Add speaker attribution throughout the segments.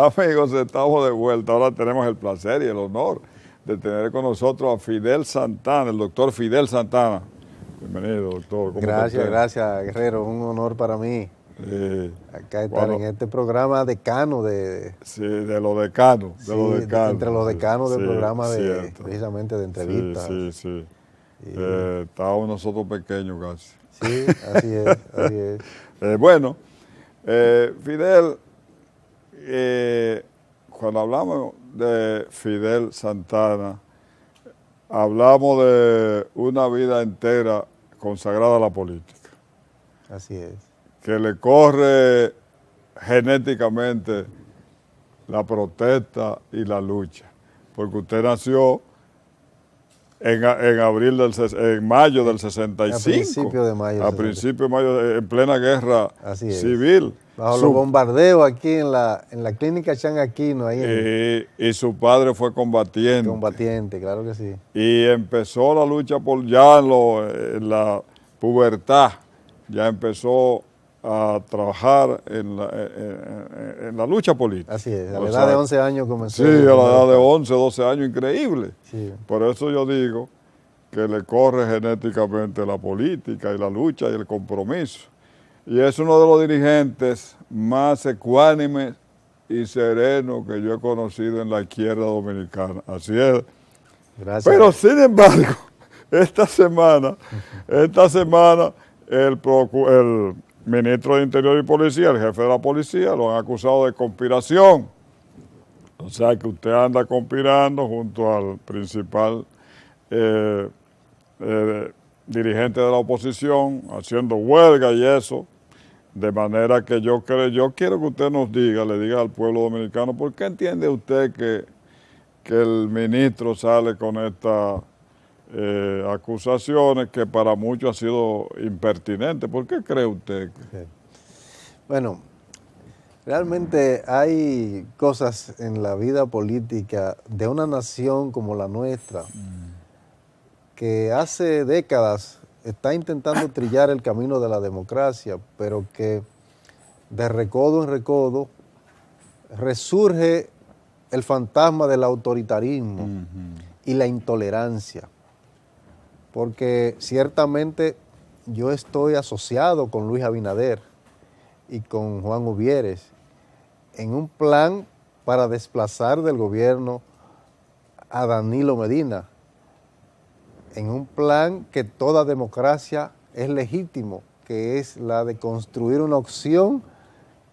Speaker 1: Amigos, estamos de vuelta. Ahora tenemos el placer y el honor de tener con nosotros a Fidel Santana, el doctor Fidel Santana. Bienvenido, doctor.
Speaker 2: Gracias, Guerrero. Un honor para mí. Acá estar en este programa decano de...
Speaker 1: Sí, de los decanos.
Speaker 2: Entre los decanos del programa precisamente de entrevistas.
Speaker 1: Sí. Estábamos nosotros pequeños casi.
Speaker 2: Sí, así es.
Speaker 1: Bueno, Fidel, cuando hablamos de Fidel Santana, hablamos de una vida entera consagrada a la política.
Speaker 2: Así es.
Speaker 1: Que le corre genéticamente la protesta y la lucha, porque usted nació en mayo del 65.
Speaker 2: A principios de mayo.
Speaker 1: A principios de mayo, en plena guerra civil.
Speaker 2: Bajo los bombardeos aquí en la clínica Chan Aquino. Ahí
Speaker 1: y su padre fue combatiente.
Speaker 2: Combatiente, claro que sí.
Speaker 1: Y empezó la lucha en la pubertad, ya empezó a trabajar en la lucha política.
Speaker 2: Así es, a la edad de 11 años comenzó.
Speaker 1: Sí, a la edad de 11, 12 años, increíble.
Speaker 2: Sí.
Speaker 1: Por eso yo digo que le corre genéticamente la política y la lucha y el compromiso. Y es uno de los dirigentes más ecuánimes y serenos que yo he conocido en la izquierda dominicana. Así es.
Speaker 2: Gracias.
Speaker 1: Pero sin embargo, esta semana, el ministro de Interior y Policía, el jefe de la policía, lo han acusado de conspiración. O sea que usted anda conspirando junto al principal dirigente de la oposición, haciendo huelga y eso. De manera que yo quiero que usted nos diga, le diga al pueblo dominicano, ¿por qué entiende usted que el ministro sale con estas acusaciones que para muchos ha sido impertinente? ¿Por qué cree usted?
Speaker 2: Bueno, realmente hay cosas en la vida política de una nación como la nuestra que hace décadas está intentando trillar el camino de la democracia, pero que de recodo en recodo resurge el fantasma del autoritarismo y la intolerancia. Porque ciertamente yo estoy asociado con Luis Abinader y con Juan Uvieres en un plan para desplazar del gobierno a Danilo Medina, en un plan que toda democracia es legítimo, que es la de construir una opción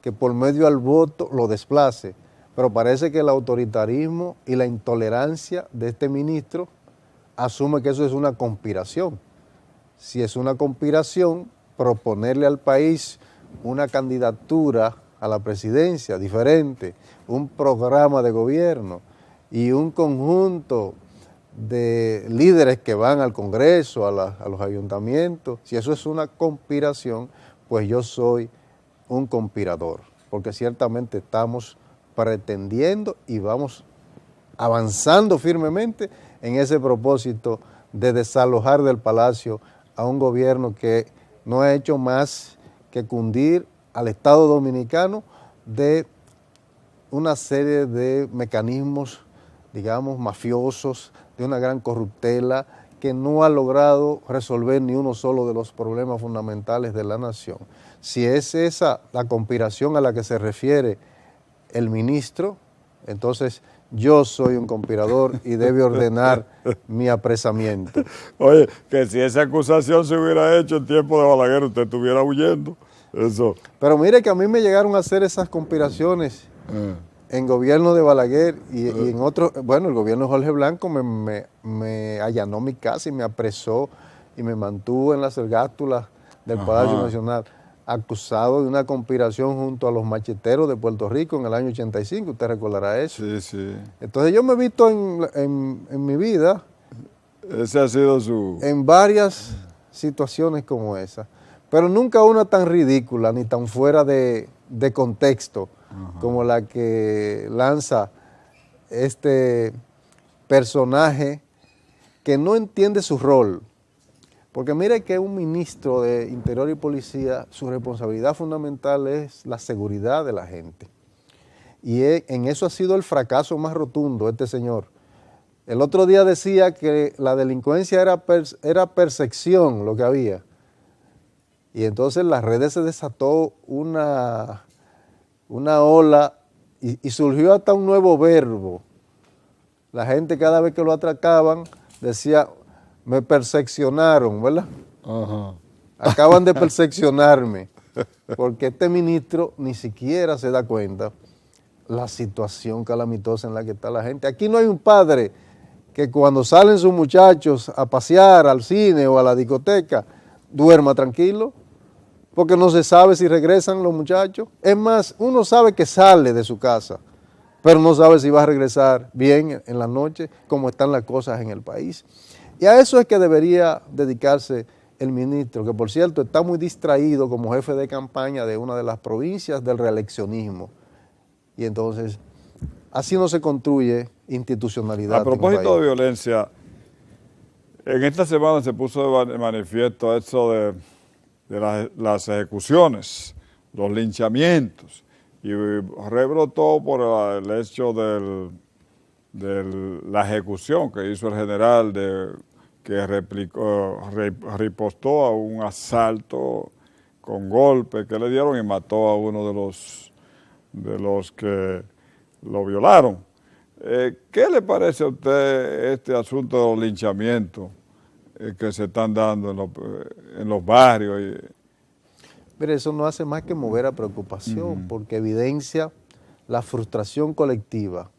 Speaker 2: que por medio al voto lo desplace. Pero parece que el autoritarismo y la intolerancia de este ministro asume que eso es una conspiración. Si es una conspiración, proponerle al país una candidatura a la presidencia diferente, un programa de gobierno y un conjunto de líderes que van al Congreso, a los ayuntamientos, si eso es una conspiración, pues yo soy un conspirador, porque ciertamente estamos pretendiendo y vamos avanzando firmemente en ese propósito de desalojar del palacio a un gobierno que no ha hecho más que cundir al Estado dominicano de una serie de mecanismos, digamos, mafiosos, de una gran corruptela que no ha logrado resolver ni uno solo de los problemas fundamentales de la nación. Si es esa la conspiración a la que se refiere el ministro, entonces yo soy un conspirador y debe ordenar mi apresamiento.
Speaker 1: Oye, que si esa acusación se hubiera hecho en tiempo de Balaguer, usted estuviera huyendo. Eso.
Speaker 2: Pero mire que a mí me llegaron a hacer esas conspiraciones en gobierno de Balaguer y en otro, bueno, el gobierno de Jorge Blanco me allanó mi casa y me apresó y me mantuvo en las ergástulas del Palacio Nacional, acusado de una conspiración junto a los macheteros de Puerto Rico en el año 85, usted recordará eso.
Speaker 1: Sí, sí.
Speaker 2: Entonces yo me he visto en mi vida,
Speaker 1: ese ha sido
Speaker 2: en varias situaciones como esa, pero nunca una tan ridícula ni tan fuera de contexto como la que lanza este personaje que no entiende su rol. Porque mire que un ministro de Interior y Policía, su responsabilidad fundamental es la seguridad de la gente. Y en eso ha sido el fracaso más rotundo este señor. El otro día decía que la delincuencia era percepción lo que había. Y entonces en las redes se desató una ola y surgió hasta un nuevo verbo. La gente cada vez que lo atracaban decía, me percepcionaron, ¿verdad?
Speaker 1: Ajá.
Speaker 2: Acaban de percepcionarme, porque este ministro ni siquiera se da cuenta la situación calamitosa en la que está la gente. Aquí no hay un padre que cuando salen sus muchachos a pasear al cine o a la discoteca, duerma tranquilo, porque no se sabe si regresan los muchachos. Es más, uno sabe que sale de su casa, pero no sabe si va a regresar bien en la noche, como están las cosas en el país. Y a eso es que debería dedicarse el ministro, que por cierto está muy distraído como jefe de campaña de una de las provincias del reeleccionismo. Y entonces, así no se construye institucionalidad.
Speaker 1: A propósito de violencia, en esta semana se puso de manifiesto eso de las ejecuciones, los linchamientos, y rebrotó por el hecho de la ejecución que hizo el general que ripostó a un asalto con golpe que le dieron y mató a uno de los que lo violaron. ¿Qué le parece a usted este asunto de los linchamientos que se están dando en los barrios?
Speaker 2: Mire, eso no hace más que mover a preocupación, porque evidencia la frustración colectiva,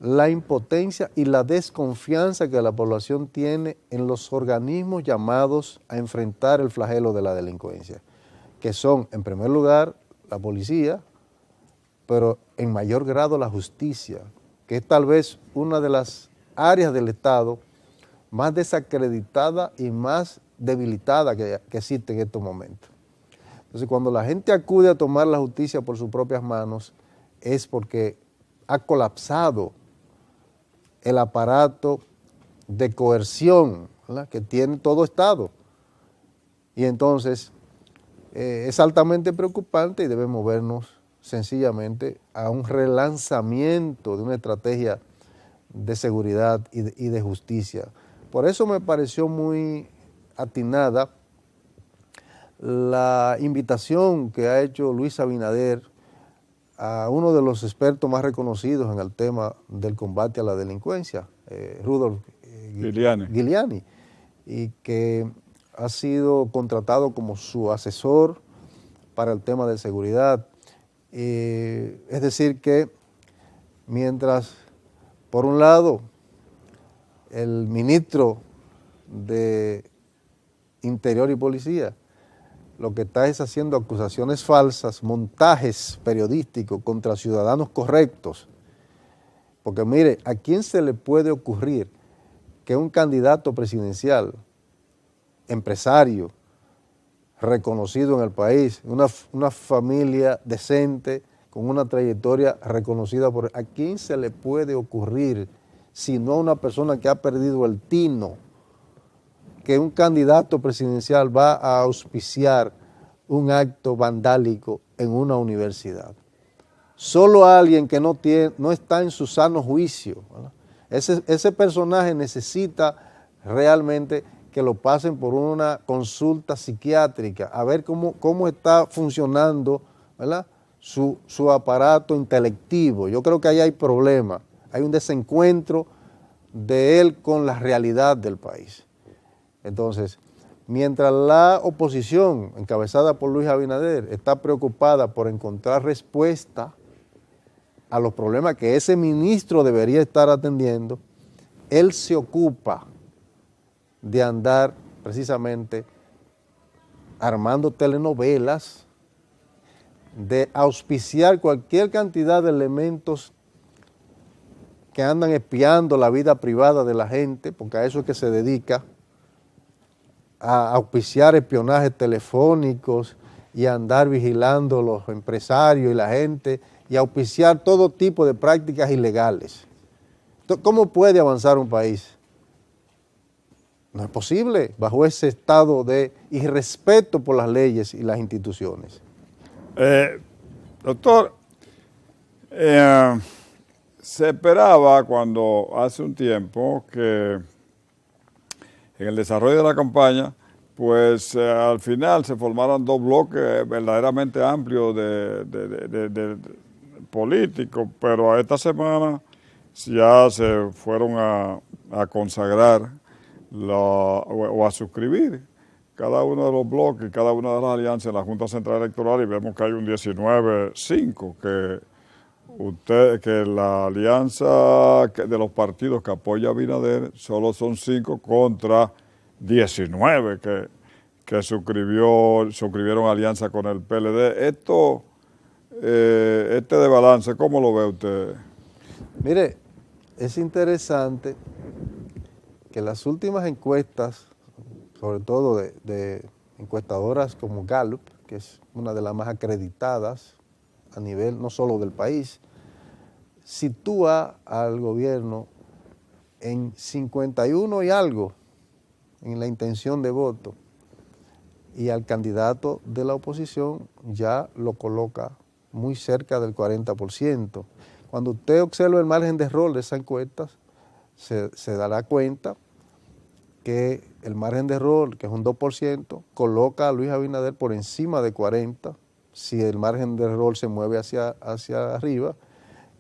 Speaker 2: la impotencia y la desconfianza que la población tiene en los organismos llamados a enfrentar el flagelo de la delincuencia, que son, en primer lugar, la policía, pero en mayor grado la justicia, que es tal vez una de las áreas del Estado más desacreditada y más debilitada que existe en estos momentos. Entonces, cuando la gente acude a tomar la justicia por sus propias manos, es porque ha colapsado el aparato de coerción, ¿verdad?, que tiene todo Estado. Y entonces es altamente preocupante y debe movernos sencillamente a un relanzamiento de una estrategia de seguridad y de justicia. Por eso me pareció muy atinada la invitación que ha hecho Luis Abinader a uno de los expertos más reconocidos en el tema del combate a la delincuencia, Rudolph Giuliani, y que ha sido contratado como su asesor para el tema de seguridad. Es decir que mientras, por un lado, el ministro de Interior y Policía lo que está es haciendo acusaciones falsas, montajes periodísticos contra ciudadanos correctos. Porque mire, ¿a quién se le puede ocurrir que un candidato presidencial, empresario, reconocido en el país, una familia decente, con una trayectoria reconocida ¿a quién se le puede ocurrir, sino a una persona que ha perdido el tino, que un candidato presidencial va a auspiciar un acto vandálico en una universidad? Solo alguien que no está en su sano juicio, ¿verdad? Ese personaje necesita realmente que lo pasen por una consulta psiquiátrica, a ver cómo está funcionando, ¿verdad?, su aparato intelectivo. Yo creo que ahí hay problema, hay un desencuentro de él con la realidad del país. Entonces, mientras la oposición, encabezada por Luis Abinader, está preocupada por encontrar respuesta a los problemas que ese ministro debería estar atendiendo, él se ocupa de andar precisamente armando telenovelas, de auspiciar cualquier cantidad de elementos que andan espiando la vida privada de la gente, porque a eso es que se dedica, a auspiciar espionajes telefónicos y a andar vigilando los empresarios y la gente y a auspiciar todo tipo de prácticas ilegales. Entonces, ¿cómo puede avanzar un país? No es posible bajo ese estado de irrespeto por las leyes y las instituciones.
Speaker 1: Doctor, Se esperaba cuando hace un tiempo que en el desarrollo de la campaña, pues al final se formaran dos bloques verdaderamente amplios de políticos, pero a esta semana ya se fueron a consagrar o a suscribir cada uno de los bloques, cada una de las alianzas en la Junta Central Electoral, y vemos que hay un 19-5, que la alianza de los partidos que apoya a Abinader solo son 5 contra 19 que suscribieron alianza con el PLD. Este desbalance, ¿cómo lo ve usted?
Speaker 2: Mire, es interesante que las últimas encuestas, sobre todo de encuestadoras como Gallup, que es una de las más acreditadas a nivel no solo del país, sitúa al gobierno en 51 y algo en la intención de voto, y al candidato de la oposición ya lo coloca muy cerca del 40%. Cuando usted observa el margen de error de esas encuestas, se dará cuenta que el margen de error, que es un 2%, coloca a Luis Abinader por encima de 40%, si el margen de error se mueve hacia arriba,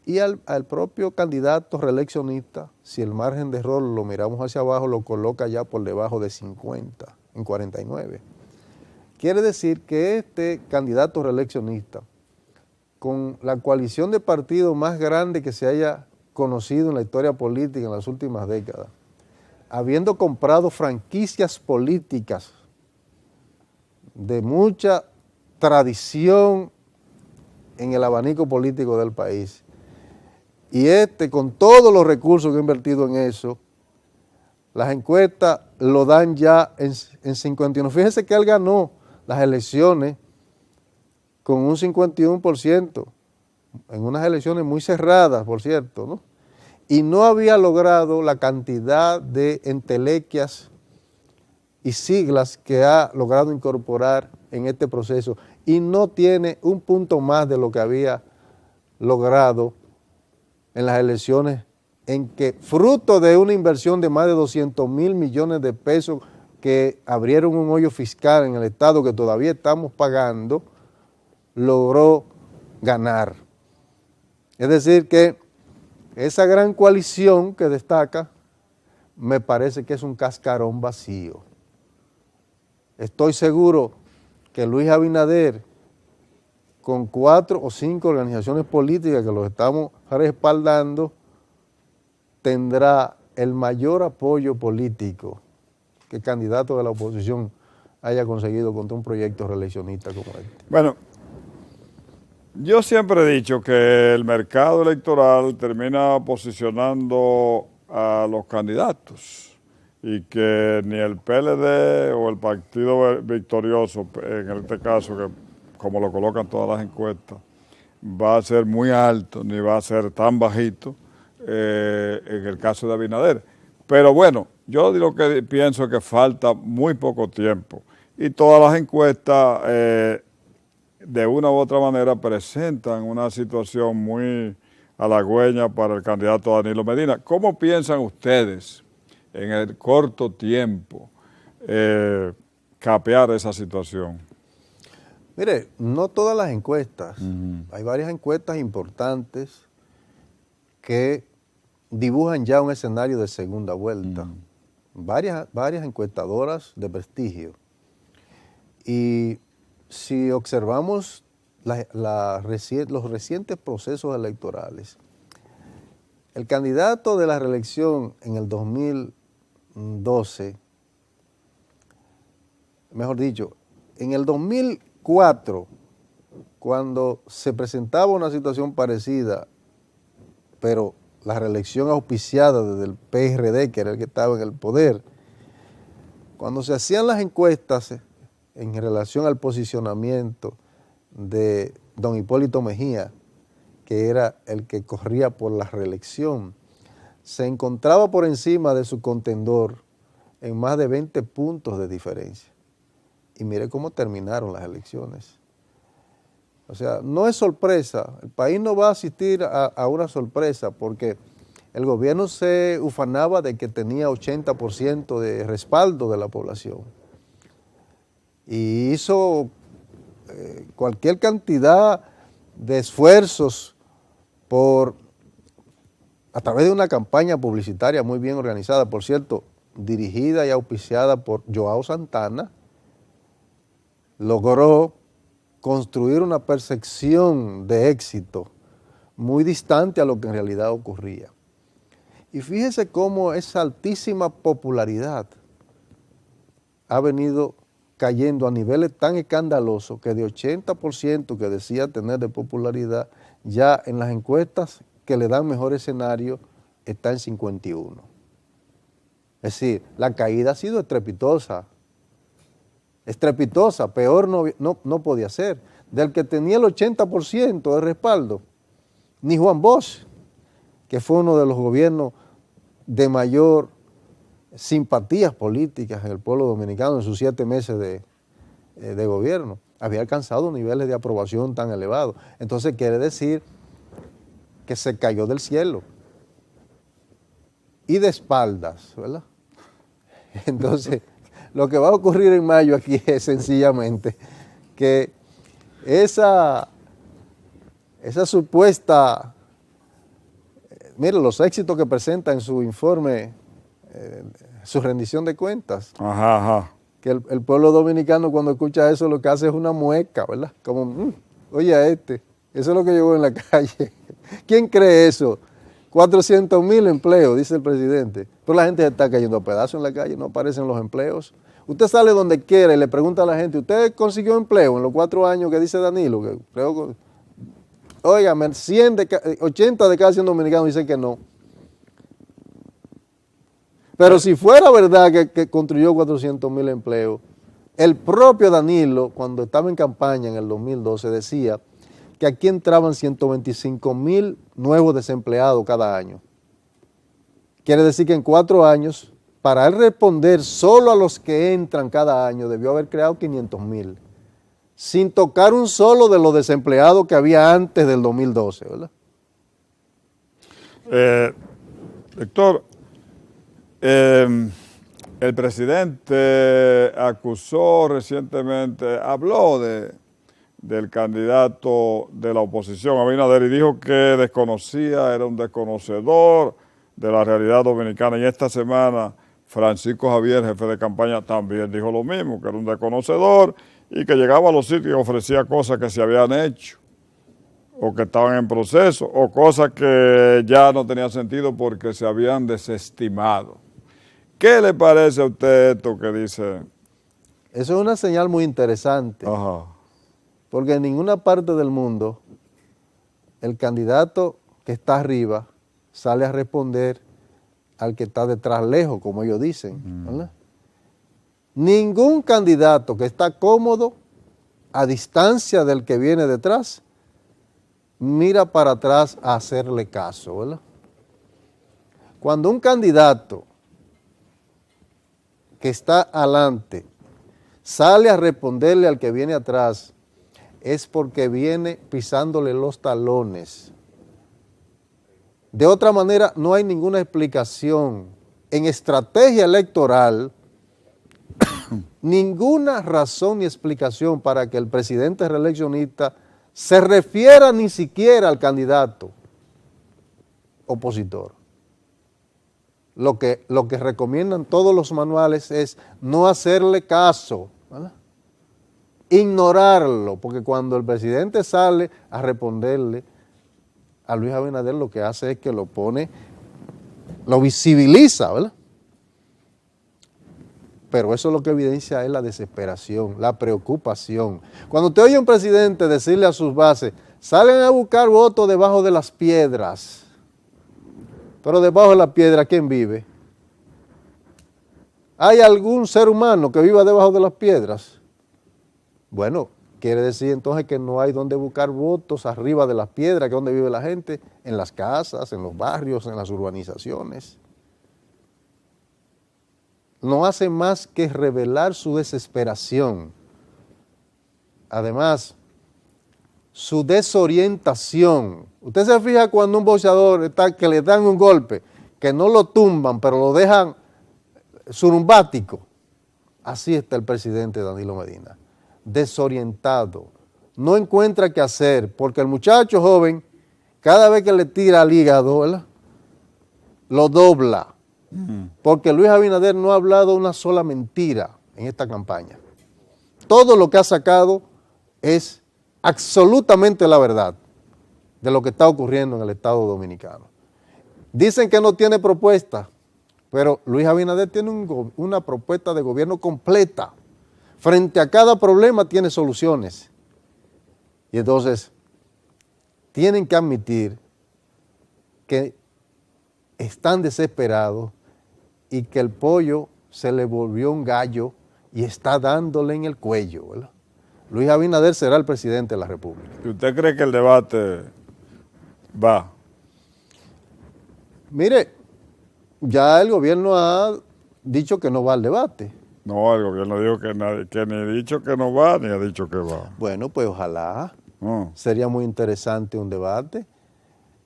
Speaker 2: y al propio candidato reeleccionista, si el margen de error lo miramos hacia abajo, lo coloca ya por debajo de 50, en 49. Quiere decir que este candidato reeleccionista, con la coalición de partidos más grande que se haya conocido en la historia política en las últimas décadas, habiendo comprado franquicias políticas de mucha tradición en el abanico político del país, y con todos los recursos que ha invertido en eso, las encuestas lo dan ya en 51. Fíjense que él ganó las elecciones con un 51%, en unas elecciones muy cerradas, por cierto, ¿no? Y no había logrado la cantidad de entelequias y siglas que ha logrado incorporar en este proceso, y no tiene un punto más de lo que había logrado en las elecciones, en que fruto de una inversión de más de 200,000 millones de pesos que abrieron un hoyo fiscal en el Estado que todavía estamos pagando, logró ganar. Es decir que esa gran coalición que destaca, me parece que es un cascarón vacío. Estoy seguro que Luis Abinader, con 4 o 5 organizaciones políticas que los estamos respaldando, tendrá el mayor apoyo político que el candidato de la oposición haya conseguido contra un proyecto reeleccionista como este.
Speaker 1: Bueno, yo siempre he dicho que el mercado electoral termina posicionando a los candidatos y que ni el PLD o el partido victorioso, en este caso, que como lo colocan todas las encuestas, va a ser muy alto ni va a ser tan bajito en el caso de Abinader. Pero bueno, yo lo que pienso es que falta muy poco tiempo y todas las encuestas de una u otra manera presentan una situación muy halagüeña para el candidato Danilo Medina. ¿Cómo piensan ustedes en el corto tiempo capear esa situación?
Speaker 2: Mire, no todas las encuestas, hay varias encuestas importantes que dibujan ya un escenario de segunda vuelta, varias encuestadoras de prestigio. Y si observamos los recientes procesos electorales, el candidato de la reelección en el 2012, mejor dicho, en el 2004, cuando se presentaba una situación parecida, pero la reelección auspiciada desde el PRD, que era el que estaba en el poder, cuando se hacían las encuestas en relación al posicionamiento de don Hipólito Mejía, que era el que corría por la reelección, se encontraba por encima de su contendor en más de 20 puntos de diferencia. Y mire cómo terminaron las elecciones. O sea, no es sorpresa, el país no va a asistir a una sorpresa porque el gobierno se ufanaba de que tenía 80% de respaldo de la población y hizo cualquier cantidad de esfuerzos a través de una campaña publicitaria muy bien organizada, por cierto, dirigida y auspiciada por Joao Santana, logró construir una percepción de éxito muy distante a lo que en realidad ocurría. Y fíjese cómo esa altísima popularidad ha venido cayendo a niveles tan escandalosos que de 80% que decía tener de popularidad, ya en las encuestas que le dan mejor escenario está en 51. Es decir, la caída ha sido estrepitosa, peor no podía ser. Del que tenía el 80% de respaldo, ni Juan Bosch, que fue uno de los gobiernos de mayor simpatías políticas en el pueblo dominicano en sus 7 meses de gobierno, había alcanzado niveles de aprobación tan elevados. Entonces quiere decir que se cayó del cielo y de espaldas, ¿verdad? Entonces, lo que va a ocurrir en mayo aquí es sencillamente que esa supuesta, mire, los éxitos que presenta en su informe, su rendición de cuentas, que el pueblo dominicano cuando escucha eso lo que hace es una mueca, ¿verdad? Como, oye a eso es lo que llegó en la calle. ¿Quién cree eso? 400,000 empleos, dice el presidente, pero la gente se está cayendo a pedazos en la calle, no aparecen los empleos. Usted sale donde quiera y le pregunta a la gente, ¿usted consiguió empleo en los 4 años que dice Danilo? Óigame, 80 de cada 100 dominicanos dicen que no. Pero si fuera verdad que construyó 400,000 empleos, el propio Danilo, cuando estaba en campaña en el 2012, decía que aquí entraban 125,000 nuevos desempleados cada año. Quiere decir que en 4 años, para él responder solo a los que entran cada año, debió haber creado 500,000, sin tocar un solo de los desempleados que había antes del 2012, ¿verdad?
Speaker 1: Héctor, el presidente acusó recientemente, habló del candidato de la oposición, Abinader, y dijo que desconocía, era un desconocedor de la realidad dominicana. Y esta semana Francisco Javier, jefe de campaña, también dijo lo mismo, que era un desconocedor y que llegaba a los sitios y ofrecía cosas que se habían hecho o que estaban en proceso o cosas que ya no tenían sentido porque se habían desestimado. ¿Qué le parece a usted esto que dice?
Speaker 2: Eso es una señal muy interesante.
Speaker 1: Ajá.
Speaker 2: Porque en ninguna parte del mundo el candidato que está arriba sale a responder al que está detrás lejos, como ellos dicen, ¿verdad? Ningún candidato que está cómodo a distancia del que viene detrás mira para atrás a hacerle caso, ¿verdad? Cuando un candidato que está adelante sale a responderle al que viene atrás, es porque viene pisándole los talones. De otra manera, no hay ninguna explicación. En estrategia electoral, ninguna razón ni explicación para que el presidente reeleccionista se refiera ni siquiera al candidato opositor. Lo que recomiendan todos los manuales es no hacerle caso, ¿verdad? Ignorarlo, porque cuando el presidente sale a responderle a Luis Abinader, lo que hace es que lo visibiliza, ¿verdad? Pero eso lo que evidencia es la desesperación, la preocupación. Cuando usted oye a un presidente decirle a sus bases, salen a buscar votos debajo de las piedras, pero debajo de la piedra, ¿quién vive? ¿Hay algún ser humano que viva debajo de las piedras? Bueno, quiere decir entonces que no hay donde buscar votos arriba de las piedras, que es donde vive la gente, en las casas, en los barrios, en las urbanizaciones. No hace más que revelar su desesperación. Además, su desorientación. Usted se fija cuando un boxeador está, que le dan un golpe, que no lo tumban, pero lo dejan surumbático. Así está el presidente Danilo Medina, desorientado. No encuentra qué hacer, porque el muchacho joven, cada vez que le tira al hígado, ¿verdad?, lo dobla. Porque Luis Abinader no ha hablado una sola mentira en esta campaña. Todo lo que ha sacado es absolutamente la verdad de lo que está ocurriendo en el Estado Dominicano. Dicen que no tiene propuesta, pero Luis Abinader tiene una propuesta de gobierno completa. Frente a cada problema tiene soluciones. Y entonces tienen que admitir que están desesperados y que el pollo se le volvió un gallo y está dándole en el cuello, ¿verdad? Luis Abinader será el presidente de la República.
Speaker 1: ¿Y usted cree que el debate va?
Speaker 2: Mire, ya el gobierno ha dicho que no va al debate.
Speaker 1: No, el gobierno dijo que ni ha dicho que no va, ni ha dicho que va.
Speaker 2: Bueno, pues ojalá.
Speaker 1: No.
Speaker 2: Sería muy interesante un debate.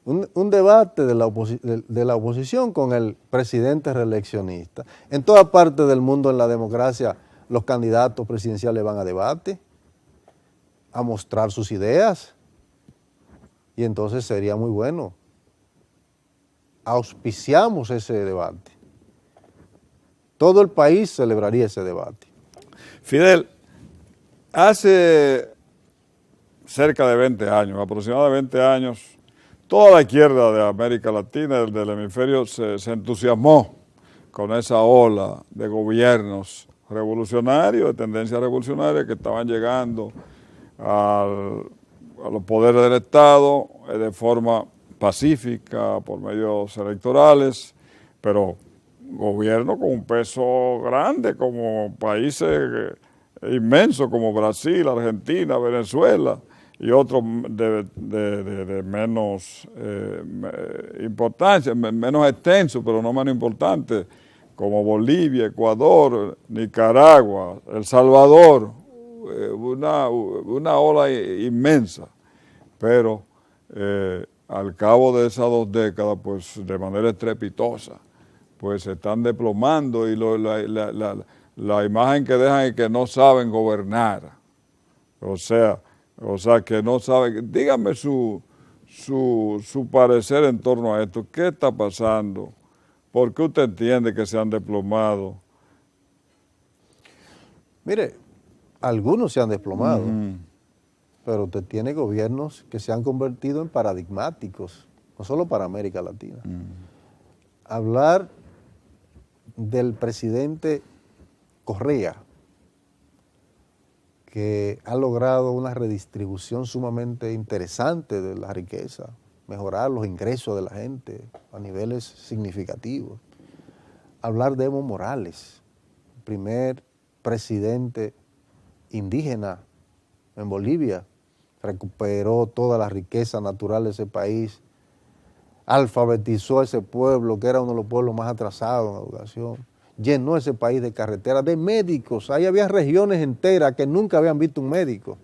Speaker 2: Un debate de la oposición con el presidente reeleccionista. En toda parte del mundo en la democracia los candidatos presidenciales van a debate, a mostrar sus ideas, y entonces sería muy bueno. Auspiciamos ese debate. Todo el país celebraría ese debate.
Speaker 1: Fidel, hace cerca de 20 años, aproximadamente 20 años, toda la izquierda de América Latina, del hemisferio, se entusiasmó con esa ola de gobiernos revolucionarios, de tendencias revolucionarias que estaban llegando a los poderes del Estado de forma pacífica, por medios electorales, pero gobiernos con un peso grande, como países inmensos como Brasil, Argentina, Venezuela, y otros de menos importancia, menos extenso, pero no menos importante, como Bolivia, Ecuador, Nicaragua, El Salvador, una ola inmensa. Pero al cabo de esas 2 décadas, pues de manera estrepitosa, pues se están desplomando y la imagen que dejan es que no saben gobernar. O sea que no saben. Dígame su parecer en torno a esto. ¿Qué está pasando? ¿Por qué usted entiende que se han desplomado?
Speaker 2: Mire, algunos se han desplomado, pero usted tiene gobiernos que se han convertido en paradigmáticos, no solo para América Latina. Hablar del presidente Correa, que ha logrado una redistribución sumamente interesante de la riqueza, mejorar los ingresos de la gente a niveles significativos. Hablar de Evo Morales, primer presidente indígena en Bolivia, recuperó toda la riqueza natural de ese país, alfabetizó a ese pueblo, que era uno de los pueblos más atrasados en educación, llenó ese país de carreteras, de médicos. Ahí había regiones enteras que nunca habían visto un médico.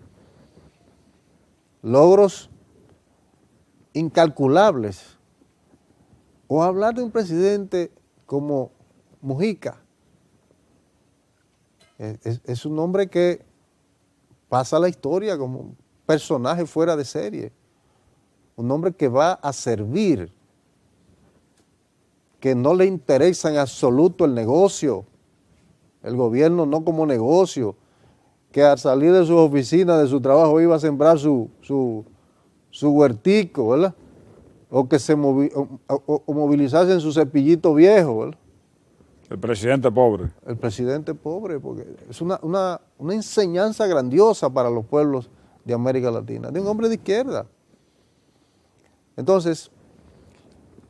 Speaker 2: Logros incalculables. O hablar de un presidente como Mujica. Es un hombre que pasa a la historia como un personaje fuera de serie. Un hombre que va a servir, que no le interesa en absoluto el negocio, el gobierno no como negocio, que al salir de su oficina, de su trabajo, iba a sembrar su huertico, ¿verdad? O que se movilizase en su cepillito viejo, ¿verdad?
Speaker 1: El presidente pobre.
Speaker 2: El presidente pobre, porque es una enseñanza grandiosa para los pueblos de América Latina, de un hombre de izquierda. Entonces,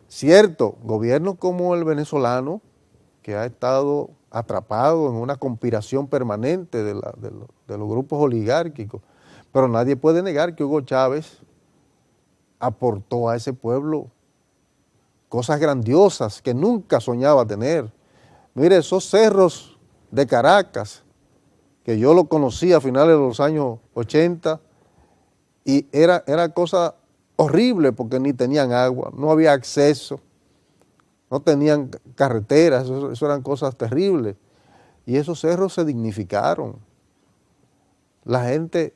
Speaker 2: cierto, gobiernos como el venezolano, que ha estado atrapado en una conspiración permanente de los grupos oligárquicos, pero nadie puede negar que Hugo Chávez aportó a ese pueblo cosas grandiosas que nunca soñaba tener. Mire, esos cerros de Caracas, que yo los conocí a finales de los años 80, y era cosa horrible porque ni tenían agua, no había acceso, no tenían carreteras, eso eran cosas terribles. Y esos cerros se dignificaron. La gente,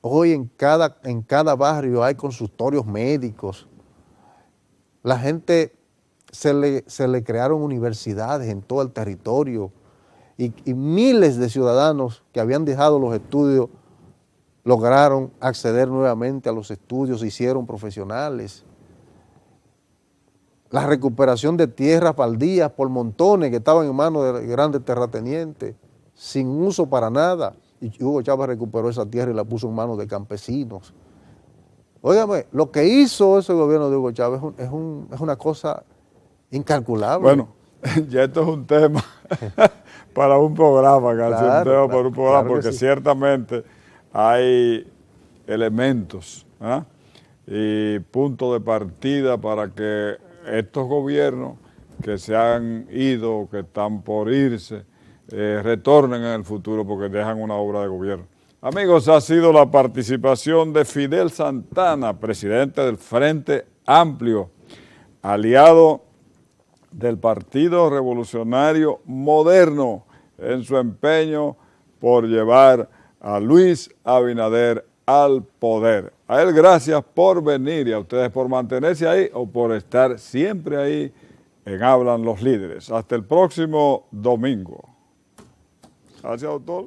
Speaker 2: hoy en cada barrio hay consultorios médicos. La gente se le crearon universidades en todo el territorio y miles de ciudadanos que habían dejado los estudios lograron acceder nuevamente a los estudios, se hicieron profesionales. La recuperación de tierras baldías por montones que estaban en manos de grandes terratenientes, sin uso para nada. Y Hugo Chávez recuperó esa tierra y la puso en manos de campesinos. Óigame, lo que hizo ese gobierno de Hugo Chávez es una cosa incalculable.
Speaker 1: Bueno, ya esto es un tema para un programa, casi un tema para un programa,
Speaker 2: claro
Speaker 1: porque
Speaker 2: sí.
Speaker 1: Ciertamente hay elementos y puntos de partida para que estos gobiernos que se han ido, que están por irse, retornen en el futuro porque dejan una obra de gobierno. Amigos, ha sido la participación de Fidel Santana, presidente del Frente Amplio, aliado del Partido Revolucionario Moderno, en su empeño por llevar a Luis Abinader al poder. A él gracias por venir y a ustedes por mantenerse ahí o por estar siempre ahí en Hablan los Líderes. Hasta el próximo domingo. Gracias, doctor.